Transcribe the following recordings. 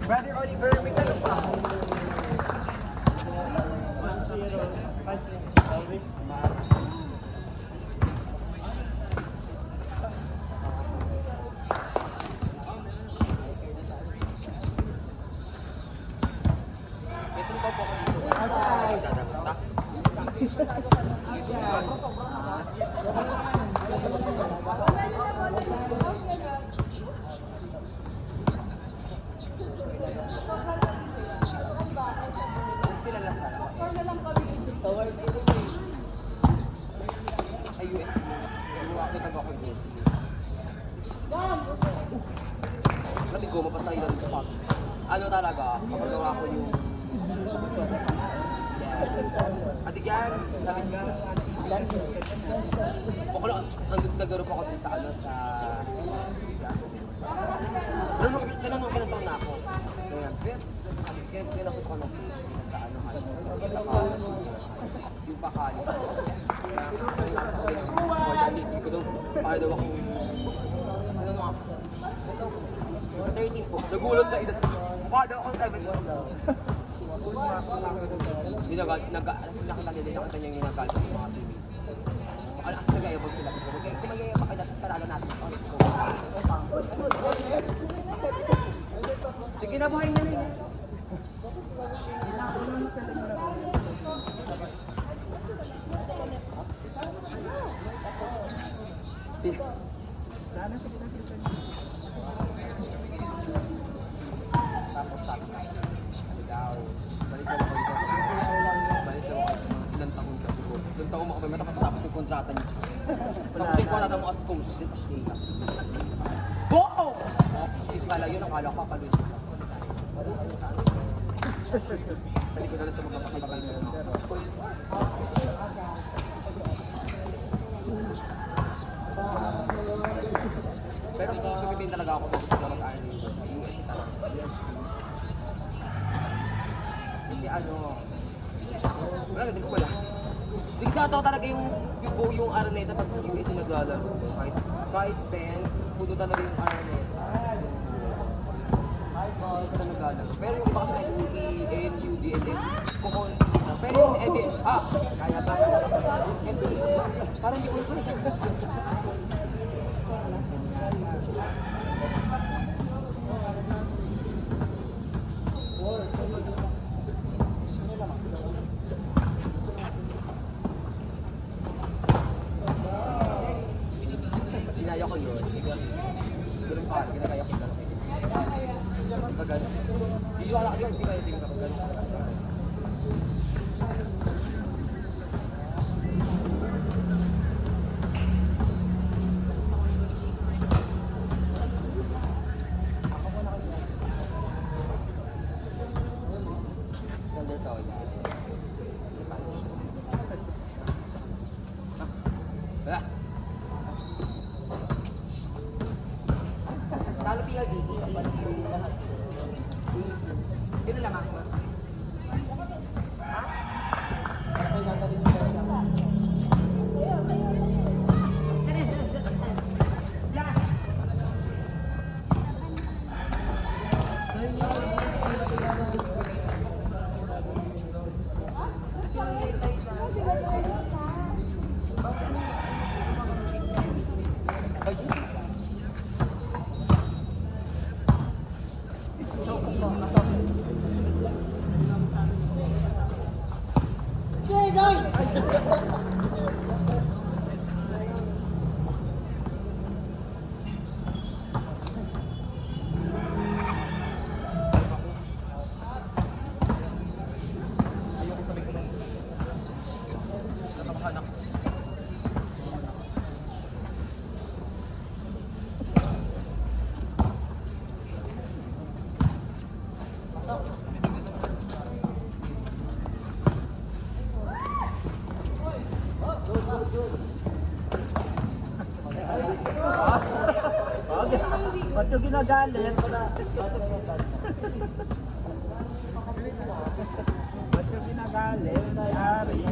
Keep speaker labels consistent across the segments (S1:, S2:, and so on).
S1: Brother Oliver, may tanong pa ako. Meson pa po ako dito. Dadabot ha? Ay, USB. Nakita ko ako yung USB. Kasi gumapa sa ilan ito pa. Ano talaga, kapag gawa ko yung... Adigyan, sabi ka. Bako lang, nagaro pa ako din sa ano, sa... Nanunong kinatong na ako. Kaya nasot ko na sa ano, yung pakali. Hindi ko daw, pakali daw ako. Ano nga? 13 po. Nagulot sa edad. Pakali daw akong 7. Hindi nakita niya yung nagagal sa mga TV. Alas nagayabag sila. Kung magyayabag kayo natin, saralo natin. Sige na, buhay na rin. Ilang taon mo kami matapos yung kontrata niyo. Tapos yung kontrata mo as coach. Go! Kala yun, akala ko kapag yun. Hindi ko na lang sa mga kapatagal mo. Pero sumitin talaga ako kung gusto ko mag-aaral dito. US talaga. Hindi ano... Wala, hindi ko wala. Digdato talaga yung Araneta pag US yung naglalaro. Kahit pens, puto talaga yung Araneta. Sa naglalaro. Pero yung iba kasi na UE, NUD, ND, kukunti. Pero yung ND, kaya pa. ND, parang hindi ko ito. Ginaya ko yun. Ganun pa, ginagaya ko yun. Pagano. Hindi wala ka yun, hindi kayo tingin kapag gano'n. Talo PLD. Yun lang ako.
S2: Ba't yung ginagalit? Ba't yung ginagalit? Ari.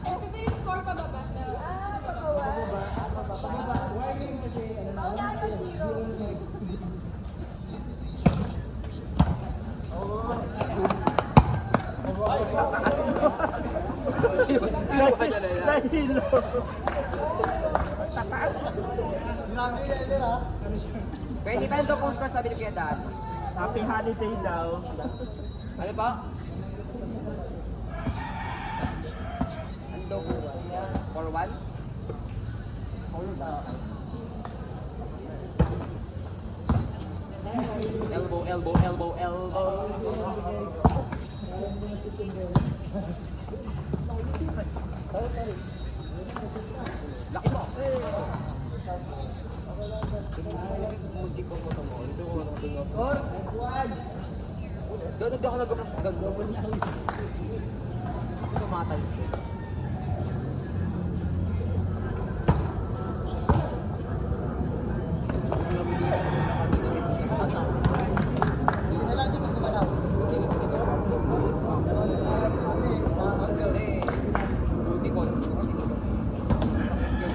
S3: Kasi yung score pababa na.
S2: Nahilo.
S1: Kaya hindi pa yung post ko sabi ni Kuya Dan.
S2: Happy holiday daw.
S1: Ano ba? Ano daw po? For one? Elbow, elbow, elbow, elbow. Laki mo! Hindi ko mo ito mo. Hindi ko mo ito mo. Doon ako nag-gagawin. Hindi ko matalis eh.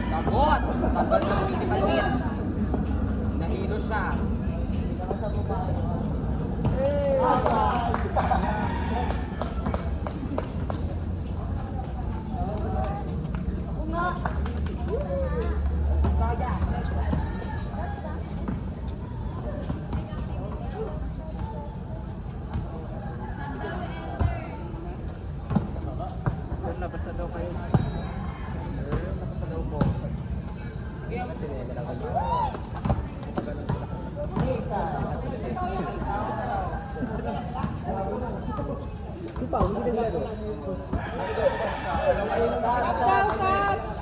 S1: Labot! Tagal ng physical hit. Nahilo siya.
S2: Labas na daw kayo.
S1: Tapos na daw po. Kaya mas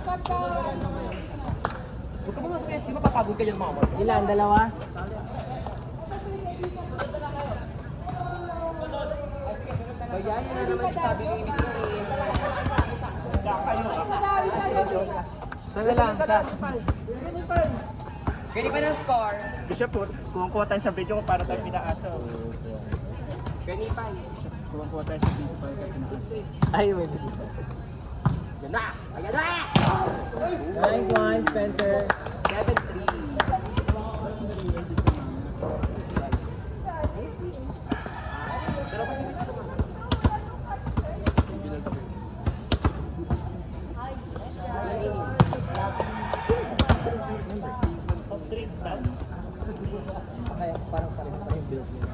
S3: Sab down!
S1: huwag ka mga stress, mapapagod ka dyan mama.
S2: Ilan? Dalawa?
S1: Kaya yun na naman sabi ni Miss
S3: Isa daw, isa daw.
S2: Sana lang.
S1: Pwede pa ng score.
S2: Bishop, kuha tayo sa video kung para tayo pinaasa.
S1: Pwede pa.
S2: Kuha tayo sa video para tayo pinaasa.
S4: Ay, wait.
S1: Yan na! Ayan na!
S4: Nice one, Spencer.
S1: 7-3.
S2: Soft drinks daw.
S4: Kaya parang pa yung build nila.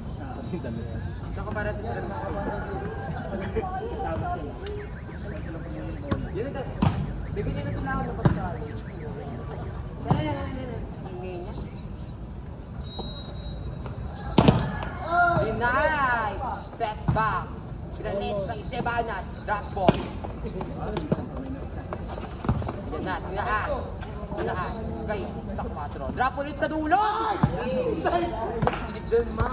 S1: Saan ka para sa sila
S2: Kasama sila.
S1: Yun ito. Bibili na sila ako ng pagkain. Dala. Ingay niya. Deny! Set back. Granate sa Isebanat. Drop ball. Yan na, tinaas. Tinaas. Okay, sa 4. Drop ulit sa dulo! Hindi dyan, ma.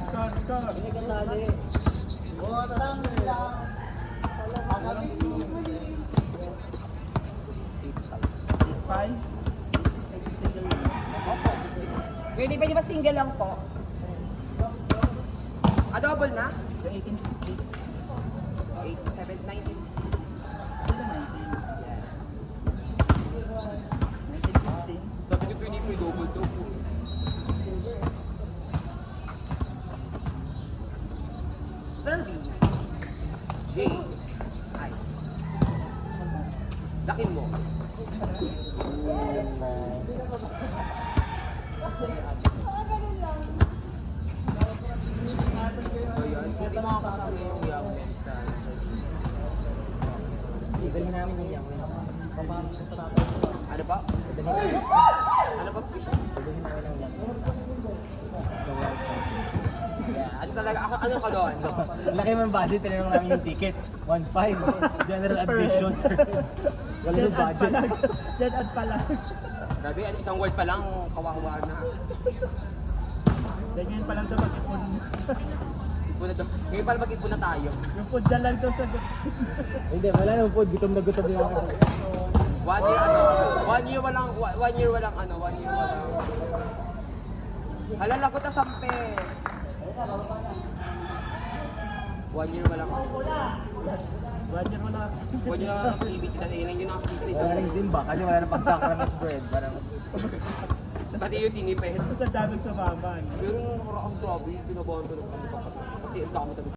S2: Score.
S1: Hindi ka tali.
S2: Fine.
S1: Pwede ba single lang po? Double na?
S2: 1850.
S1: 8, 7, 19.
S2: 1915.
S1: Sabi niyo pwede po double to. Serving. J. I. Lakin mo. Hindi mga kasama yung yaman sa
S4: Ibalhin namin yung yaman. Paparos sa tatay.
S1: ano ba?
S4: Ibalhin namin.
S1: Ano ba?
S4: Ibalhin namin ang yaman. Sa World Championship.
S1: Yeah, ano talaga? Ano ka doon?
S4: Laki man budget, tinanong namin yung ticket. 1.5. General admission. Wala yung budget.
S2: Dead ad pa lang.
S1: Grabe, isang word pa lang, kawawa na.
S2: Ganyan pa lang ito mag-ipon.
S1: Ipon na to. Ngayon pala mag-ipon na tayo.
S2: Yung food dyan lang ito sa...
S4: Hindi, wala nang food. Gutom na gutom yung ako.
S1: 1 year ano, 1 year walang, 1 year walang ano, 1 year walang. Hala, lagot na sampe. 1 year walang.
S2: 1 year wala.
S1: 1 year walang activity na yun yung activity.
S4: Wala rin Zimba kasi wala na pag-sacrament bread. Parang,
S1: Pati yung tinipid.
S2: Tapos ang daming sumaman.
S1: Pero nung nakaraan, grabe, pinabahan ko ng kasi ang dami talaga.